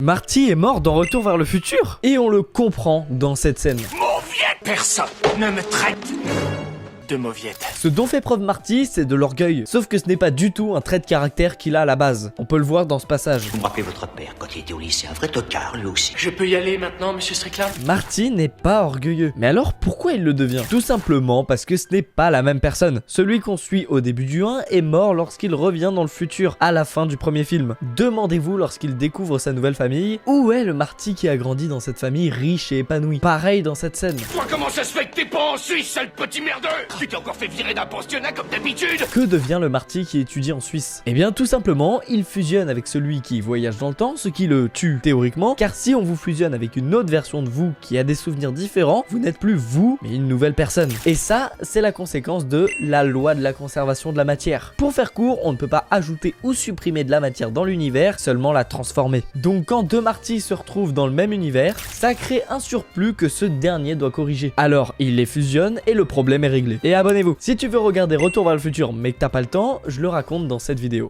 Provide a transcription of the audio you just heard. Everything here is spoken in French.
Marty est mort dans Retour vers le futur. Et on le comprend dans cette scène. Mauviette, personne ne me traite de mauviette. Ce dont fait preuve Marty, c'est de l'orgueil. Sauf que ce n'est pas du tout un trait de caractère qu'il a à la base. On peut le voir dans ce passage. Vous me rappelez votre père quand il était au lycée, un vrai tocard lui aussi. Je peux y aller maintenant, monsieur Strickland? Marty n'est pas orgueilleux. Mais alors pourquoi il le devient? Tout simplement parce que ce n'est pas la même personne. Celui qu'on suit au début du 1 est mort lorsqu'il revient dans le futur, à la fin du premier film. Demandez-vous lorsqu'il découvre sa nouvelle famille, où est le Marty qui a grandi dans cette famille riche et épanouie? Pareil dans cette scène. Toi, comment ça se fait que t'es pas en Suisse, sale petit merdeux? Tu t'es encore fait virer d'un pensionnat comme d'habitude? Que devient le Marty qui étudie en Suisse? Eh bien tout simplement, il fusionne avec celui qui voyage dans le temps, ce qui le tue théoriquement, car si on vous fusionne avec une autre version de vous qui a des souvenirs différents, vous n'êtes plus vous, mais une nouvelle personne. Et ça, c'est la conséquence de la loi de la conservation de la matière. Pour faire court, on ne peut pas ajouter ou supprimer de la matière dans l'univers, seulement la transformer. Donc quand deux Marty se retrouvent dans le même univers, ça crée un surplus que ce dernier doit corriger. Alors il les fusionne et le problème est réglé. Et abonnez-vous. Si tu veux regarder Retour vers le futur mais que t'as pas le temps, je le raconte dans cette vidéo.